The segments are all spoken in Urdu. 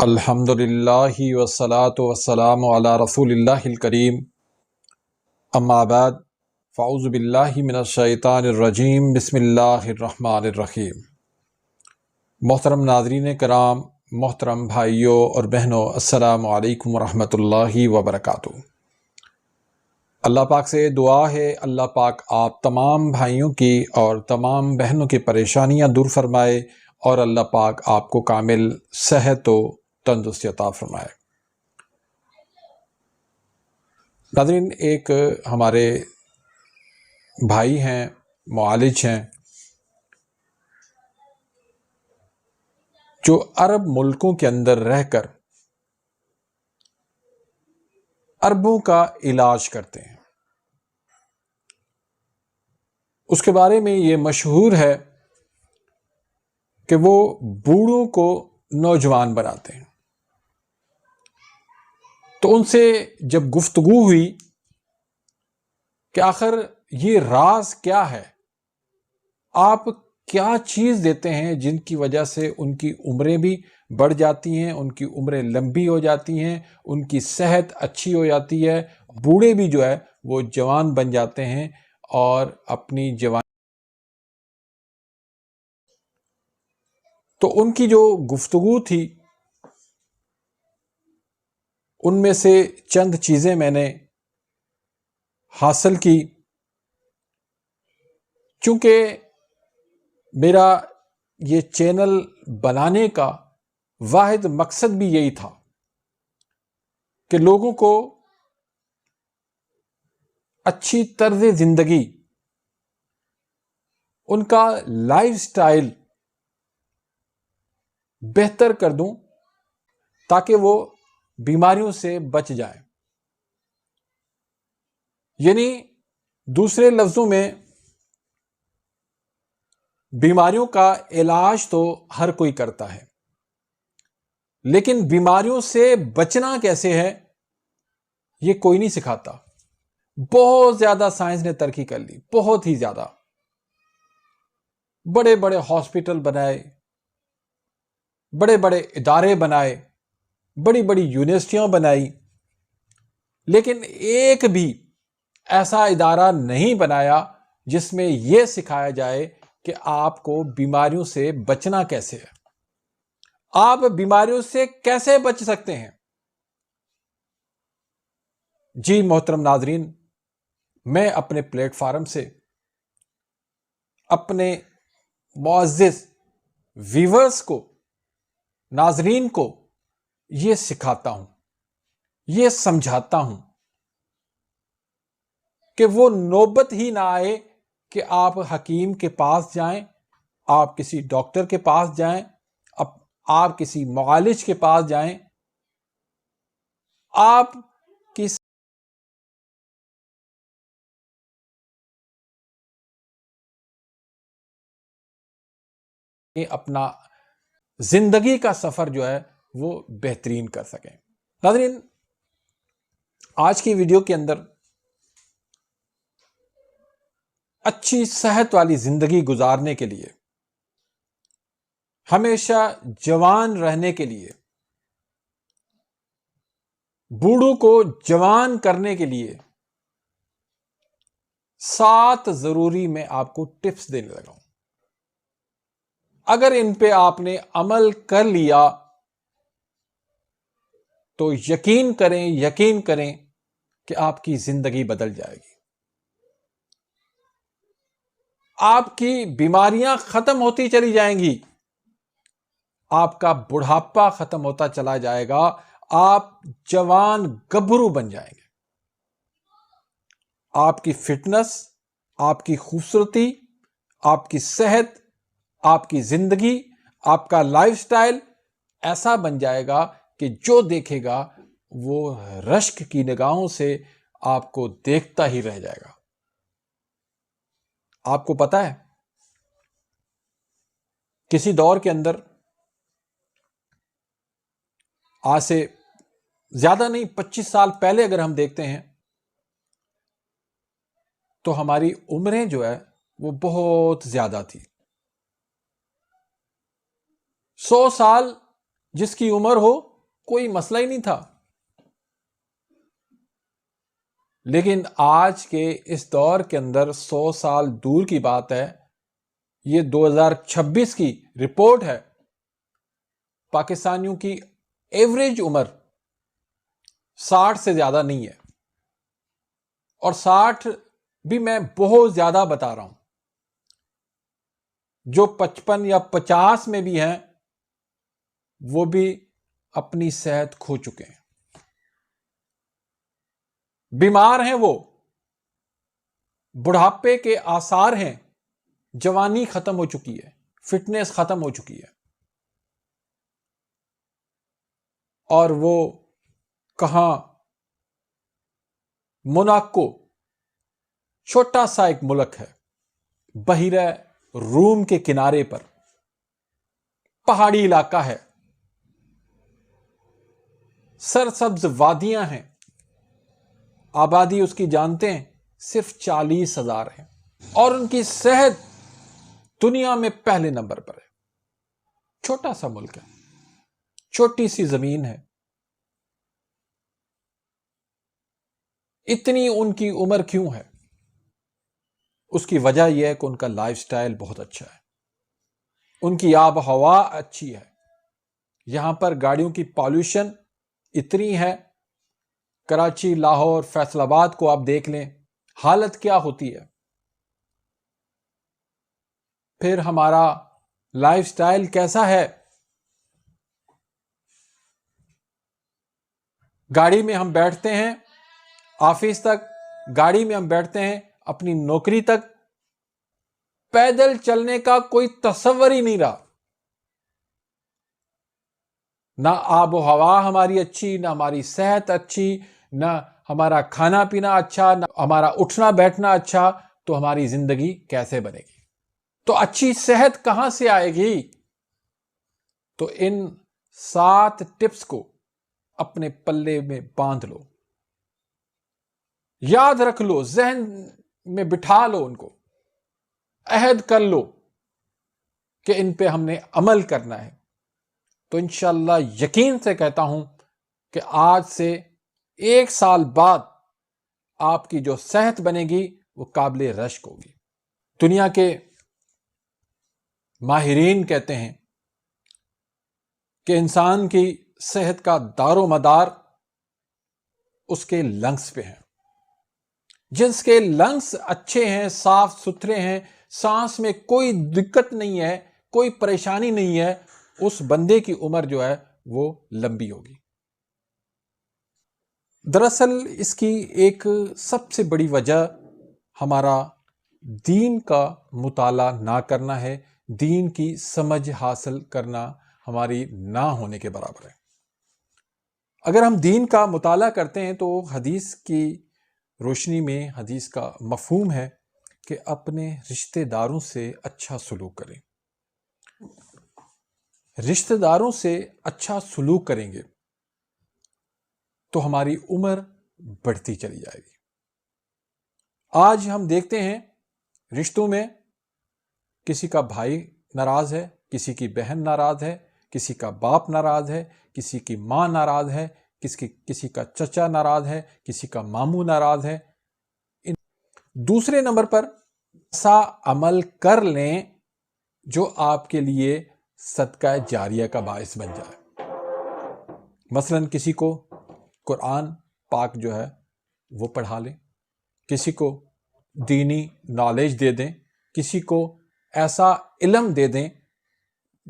الحمدللہ والصلاة والسلام علی رسول اللہ الکریم، اما بعد فاعوذ باللہ من الشیطان الرجیم، بسم اللہ الرحمن الرحیم۔ محترم ناظرین کرام، محترم بھائیوں اور بہنوں، السلام علیکم ورحمۃ اللہ وبرکاتہ۔ اللہ پاک سے دعا ہے اللہ پاک آپ تمام بھائیوں کی اور تمام بہنوں کی پریشانیاں دور فرمائے اور اللہ پاک آپ کو کامل صحت و تندرستی عطا فرمائے۔ ناظرین، ایک ہمارے بھائی ہیں، معالج ہیں، جو عرب ملکوں کے اندر رہ کر عربوں کا علاج کرتے ہیں۔ اس کے بارے میں یہ مشہور ہے کہ وہ بوڑھوں کو نوجوان بناتے ہیں۔ تو ان سے جب گفتگو ہوئی کہ آخر یہ راز کیا ہے، آپ کیا چیز دیتے ہیں جن کی وجہ سے ان کی عمریں بھی بڑھ جاتی ہیں، ان کی عمریں لمبی ہو جاتی ہیں، ان کی صحت اچھی ہو جاتی ہے، بوڑھے بھی جو ہے وہ جوان بن جاتے ہیں اور اپنی جوانی۔ تو ان کی جو گفتگو تھی ان میں سے چند چیزیں میں نے حاصل کی، چونکہ میرا یہ چینل بنانے کا واحد مقصد بھی یہی تھا کہ لوگوں کو اچھی طرز زندگی، ان کا لائف سٹائل بہتر کر دوں تاکہ وہ بیماریوں سے بچ جائیں۔ یعنی دوسرے لفظوں میں، بیماریوں کا علاج تو ہر کوئی کرتا ہے، لیکن بیماریوں سے بچنا کیسے ہے یہ کوئی نہیں سکھاتا۔ بہت زیادہ سائنس نے ترقی کر لی، بہت ہی زیادہ، بڑے بڑے ہاسپٹل بنائے، بڑے بڑے ادارے بنائے، بڑی بڑی یونیورسٹیاں بنائی، لیکن ایک بھی ایسا ادارہ نہیں بنایا جس میں یہ سکھایا جائے کہ آپ کو بیماریوں سے بچنا کیسے ہے، آپ بیماریوں سے کیسے بچ سکتے ہیں۔ جی محترم ناظرین، میں اپنے پلیٹ فارم سے اپنے معزز ویورز کو، ناظرین کو یہ سکھاتا ہوں، یہ سمجھاتا ہوں کہ وہ نوبت ہی نہ آئے کہ آپ حکیم کے پاس جائیں، آپ کسی ڈاکٹر کے پاس جائیں، آپ کسی معالج کے پاس جائیں، آپ اپنا زندگی کا سفر جو ہے وہ بہترین کر سکیں۔ ناظرین، آج کی ویڈیو کے اندر اچھی صحت والی زندگی گزارنے کے لیے، ہمیشہ جوان رہنے کے لیے، بوڑھوں کو جوان کرنے کے لیے 7 ضروری میں آپ کو ٹپس دینے لگا ہوں۔ اگر ان پہ آپ نے عمل کر لیا تو یقین کریں کہ آپ کی زندگی بدل جائے گی، آپ کی بیماریاں ختم ہوتی چلی جائیں گی، آپ کا بڑھاپا ختم ہوتا چلا جائے گا، آپ جوان گبھرو بن جائیں گے، آپ کی فٹنس، آپ کی خوبصورتی، آپ کی صحت، آپ کی زندگی، آپ کا لائف سٹائل ایسا بن جائے گا کہ جو دیکھے گا وہ رشک کی نگاہوں سے آپ کو دیکھتا ہی رہ جائے گا۔ آپ کو پتا ہے، کسی دور کے اندر، آج سے زیادہ نہیں 25 سال پہلے اگر ہم دیکھتے ہیں تو ہماری عمریں جو ہے وہ بہت زیادہ تھی۔ 100 سال جس کی عمر ہو کوئی مسئلہ ہی نہیں تھا. لیکن آج کے اس دور کے اندر 100 سال دور کی بات ہے، یہ 2026 کی رپورٹ ہے، پاکستانیوں کی ایوریج عمر 60 سے زیادہ نہیں ہے. اور 60 بھی میں بہت زیادہ بتا رہا ہوں. جو 55 یا 50 میں بھی ہیں وہ بھی اپنی صحت کھو چکے ہیں، بیمار ہیں، وہ بڑھاپے کے آثار ہیں، جوانی ختم ہو چکی ہے، فٹنس ختم ہو چکی ہے. اور وہ کہاں؟ موناکو، چھوٹا سا ایک ملک ہے بحیرہ روم کے کنارے پر، پہاڑی علاقہ ہے، سرسبز وادیاں ہیں، آبادی اس کی جانتے ہیں صرف 40,000 ہے، اور ان کی صحت دنیا میں پہلے نمبر پر ہے. چھوٹا سا ملک ہے، چھوٹی سی زمین ہے. اتنی ان کی عمر کیوں ہے؟ اس کی وجہ یہ ہے کہ ان کا لائف سٹائل بہت اچھا ہے، ان کی آب و ہوا اچھی ہے. یہاں پر گاڑیوں کی پالوشن اتنی ہے، کراچی، لاہور، فیصل آباد کو آپ دیکھ لیں، حالت کیا ہوتی ہے. پھر ہمارا لائف سٹائل کیسا ہے؟ گاڑی میں ہم بیٹھتے ہیں آفس تک، گاڑی میں ہم بیٹھتے ہیں اپنی نوکری تک، پیدل چلنے کا کوئی تصور ہی نہیں رہا. نہ آب و ہوا ہماری اچھی، نہ ہماری صحت اچھی، نہ ہمارا کھانا پینا اچھا، نہ ہمارا اٹھنا بیٹھنا اچھا. تو ہماری زندگی کیسے بنے گی؟ تو اچھی صحت کہاں سے آئے گی؟ تو ان 7 ٹپس کو اپنے پلے میں باندھ لو، یاد رکھ لو، ذہن میں بٹھا لو، ان کو عہد کر لو کہ ان پہ ہم نے عمل کرنا ہے. تو انشاءاللہ یقین سے کہتا ہوں کہ آج سے 1 سال بعد آپ کی جو صحت بنے گی وہ قابل رشک ہوگی. دنیا کے ماہرین کہتے ہیں کہ انسان کی صحت کا دار و مدار اس کے لنگس پہ ہیں. جس کے لنگس اچھے ہیں، صاف ستھرے ہیں، سانس میں کوئی دقت نہیں ہے، کوئی پریشانی نہیں ہے، اس بندے کی عمر جو ہے وہ لمبی ہوگی. دراصل اس کی ایک سب سے بڑی وجہ ہمارا دین کا مطالعہ نہ کرنا ہے، دین کی سمجھ حاصل کرنا ہماری نہ ہونے کے برابر ہے. اگر ہم دین کا مطالعہ کرتے ہیں تو حدیث کی روشنی میں حدیث کا مفہوم ہے کہ اپنے رشتہ داروں سے اچھا سلوک کریں. رشتہ داروں سے اچھا سلوک کریں گے تو ہماری عمر بڑھتی چلی جائے گی. آج ہم دیکھتے ہیں رشتوں میں کسی کا بھائی ناراض ہے، کسی کی بہن ناراض ہے، کسی کا باپ ناراض ہے، کسی کی ماں ناراض ہے، کسی کا چچا ناراض ہے، کسی کا ماموں ناراض ہے. دوسرے نمبر پر ایسا عمل کر لیں جو آپ کے لیے صدقہ جاریہ کا باعث بن جائے. مثلا کسی کو قرآن پاک جو ہے وہ پڑھا لیں، کسی کو دینی نالج دے دیں، کسی کو ایسا علم دے دیں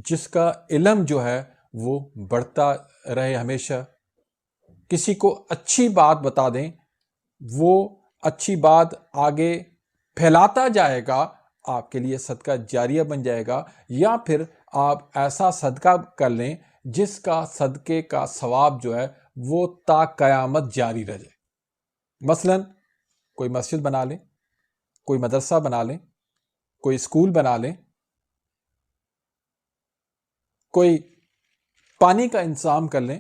جس کا علم جو ہے وہ بڑھتا رہے ہمیشہ. کسی کو اچھی بات بتا دیں، وہ اچھی بات آگے پھیلاتا جائے گا، آپ کے لیے صدقہ جاریہ بن جائے گا. یا پھر آپ ایسا صدقہ کر لیں جس کا صدقے کا ثواب جو ہے وہ تا قیامت جاری رہے. مثلا کوئی مسجد بنا لیں، کوئی مدرسہ بنا لیں، کوئی اسکول بنا لیں، کوئی پانی کا انتظام کر لیں.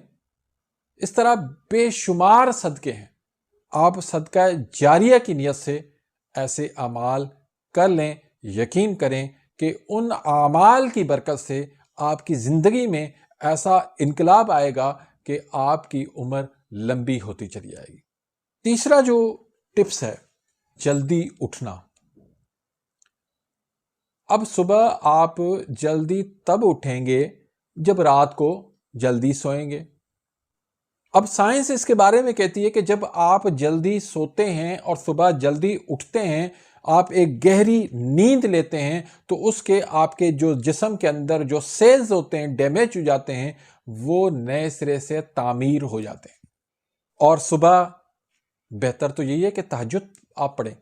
اس طرح بے شمار صدقے ہیں. آپ صدقہ جاریہ کی نیت سے ایسے اعمال کر لیں. یقین کریں کہ ان اعمال کی برکت سے آپ کی زندگی میں ایسا انقلاب آئے گا کہ آپ کی عمر لمبی ہوتی چلی جائے گی۔ تیسرا جو ٹپس ہے، جلدی اٹھنا۔ اب صبح آپ جلدی تب اٹھیں گے جب رات کو جلدی سوئیں گے۔ اب سائنس اس کے بارے میں کہتی ہے کہ جب آپ جلدی سوتے ہیں اور صبح جلدی اٹھتے ہیں، آپ ایک گہری نیند لیتے ہیں، تو اس کے آپ کے جو جسم کے اندر جو سیلز ہوتے ہیں ڈیمیج ہو جاتے ہیں، وہ نئے سرے سے تعمیر ہو جاتے ہیں۔ اور صبح بہتر تو یہی ہے کہ تہجد آپ پڑھیں،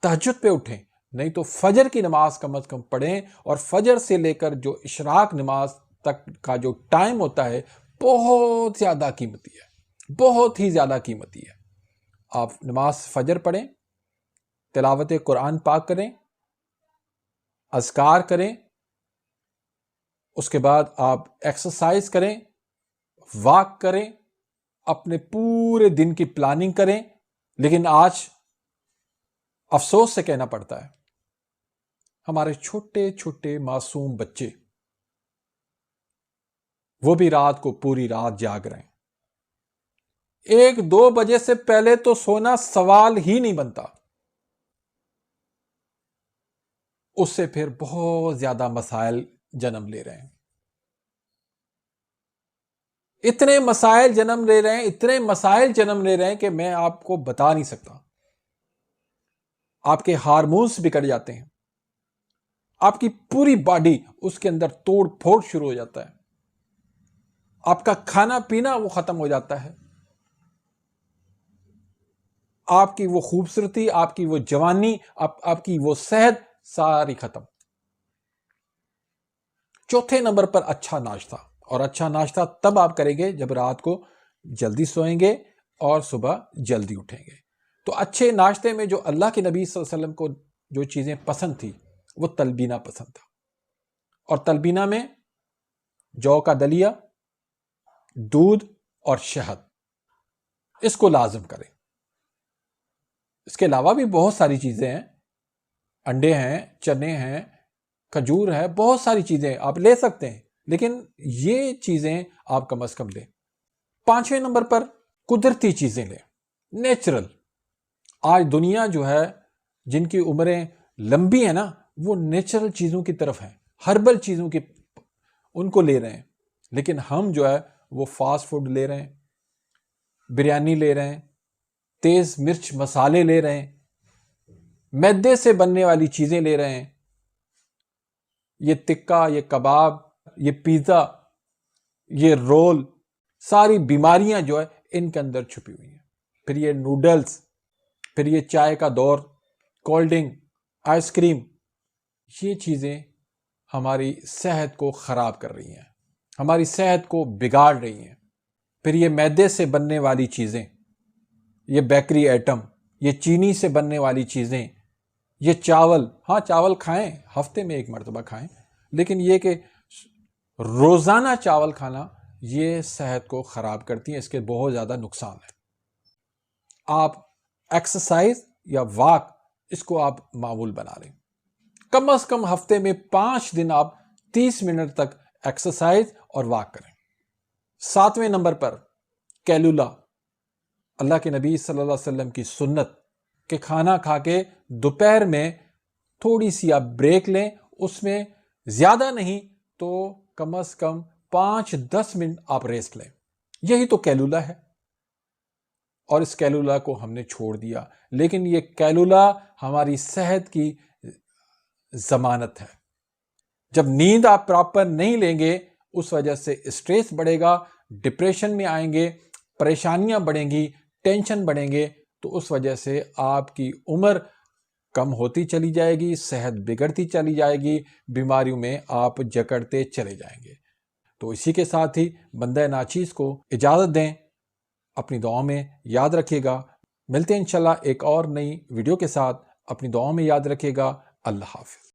تہجد پہ اٹھیں، نہیں تو فجر کی نماز کم از کم پڑھیں۔ اور فجر سے لے کر جو اشراق نماز تک کا جو ٹائم ہوتا ہے بہت زیادہ قیمتی ہے، بہت ہی زیادہ قیمتی ہے۔ آپ نماز فجر پڑھیں، تلاوت قرآن پاک کریں، اذکار کریں، اس کے بعد آپ ایکسرسائز کریں، واک کریں، اپنے پورے دن کی پلاننگ کریں۔ لیکن آج افسوس سے کہنا پڑتا ہے، ہمارے چھوٹے چھوٹے معصوم بچے وہ بھی رات کو پوری رات جاگ رہے ہیں۔ 1-2 بجے سے پہلے تو سونا سوال ہی نہیں بنتا، اس سے پھر بہت زیادہ مسائل جنم لے رہے ہیں۔ اتنے مسائل جنم لے رہے ہیں، اتنے مسائل جنم لے رہے ہیں کہ میں آپ کو بتا نہیں سکتا۔ آپ کے ہارمونز بگڑ جاتے ہیں، آپ کی پوری باڈی اس کے اندر توڑ پھوڑ شروع ہو جاتا ہے، آپ کا کھانا پینا وہ ختم ہو جاتا ہے، آپ کی وہ خوبصورتی، آپ کی وہ جوانی، آپ کی وہ صحت ساری ختم۔ چوتھے نمبر پر اچھا ناشتہ، اور اچھا ناشتہ تب آپ کریں گے جب رات کو جلدی سوئیں گے اور صبح جلدی اٹھیں گے۔ تو اچھے ناشتے میں جو اللہ کے نبی صلی اللہ علیہ وسلم کو جو چیزیں پسند تھی وہ تلبینہ پسند تھا، اور تلبینہ میں جو کا دلیا، دودھ اور شہد، اس کو لازم کریں۔ اس کے علاوہ بھی بہت ساری چیزیں ہیں، انڈے ہیں، چنے ہیں، کھجور ہے، بہت ساری چیزیں آپ لے سکتے ہیں، لیکن یہ چیزیں آپ کم از کم لیں۔ 5ویں نمبر پر قدرتی چیزیں لیں، نیچرل۔ آج دنیا جو ہے جن کی عمریں لمبی ہیں نا، وہ نیچرل چیزوں کی طرف ہیں، ہربل چیزوں کی ان کو لے رہے ہیں۔ لیکن ہم جو ہے وہ فاسٹ فوڈ لے رہے ہیں، بریانی لے رہے ہیں، تیز مرچ مسالے لے رہے ہیں، میدے سے بننے والی چیزیں لے رہے ہیں۔ یہ ٹکا، یہ کباب، یہ پیزا، یہ رول، ساری بیماریاں جو ہے ان کے اندر چھپی ہوئی ہیں۔ پھر یہ نوڈلز، پھر یہ چائے کا دور، کولڈ ڈرنک، آئس کریم، یہ چیزیں ہماری صحت کو خراب کر رہی ہیں، ہماری صحت کو بگاڑ رہی ہیں۔ پھر یہ میدے سے بننے والی چیزیں، یہ بیکری آئٹم، یہ چینی سے بننے والی چیزیں، یہ چاول، ہاں چاول کھائیں، ہفتے میں 1 مرتبہ کھائیں، لیکن یہ کہ روزانہ چاول کھانا یہ صحت کو خراب کرتی ہیں، اس کے بہت زیادہ نقصان ہیں۔ آپ ایکسرسائز یا واک اس کو آپ معمول بنا لیں، کم از کم ہفتے میں 5 دن آپ 30 منٹ تک ایکسرسائز اور واک کریں۔ 7ویں نمبر پر کیلولا، اللہ کے نبی صلی اللہ علیہ وسلم کی سنت کہ کھانا کھا کے دوپہر میں تھوڑی سی آپ بریک لیں، اس میں زیادہ نہیں تو کم از کم 5-10 منٹ آپ ریسٹ لیں، یہی تو کیلولا ہے۔ اور اس کیلولا کو ہم نے چھوڑ دیا، لیکن یہ کیلولا ہماری صحت کی ضمانت ہے۔ جب نیند آپ پراپر نہیں لیں گے، اس وجہ سے اسٹریس بڑھے گا، ڈپریشن میں آئیں گے، پریشانیاں بڑھیں گی، ٹینشن بڑھیں گے، تو اس وجہ سے آپ کی عمر کم ہوتی چلی جائے گی، صحت بگڑتی چلی جائے گی، بیماریوں میں آپ جکڑتے چلے جائیں گے۔ تو اسی کے ساتھ ہی بندہ ناچیز کو اجازت دیں، اپنی دعاؤں میں یاد رکھیے گا۔ ملتے ہیں انشاءاللہ ایک اور نئی ویڈیو کے ساتھ، اپنی دعاؤں میں یاد رکھیے گا۔ اللہ حافظ۔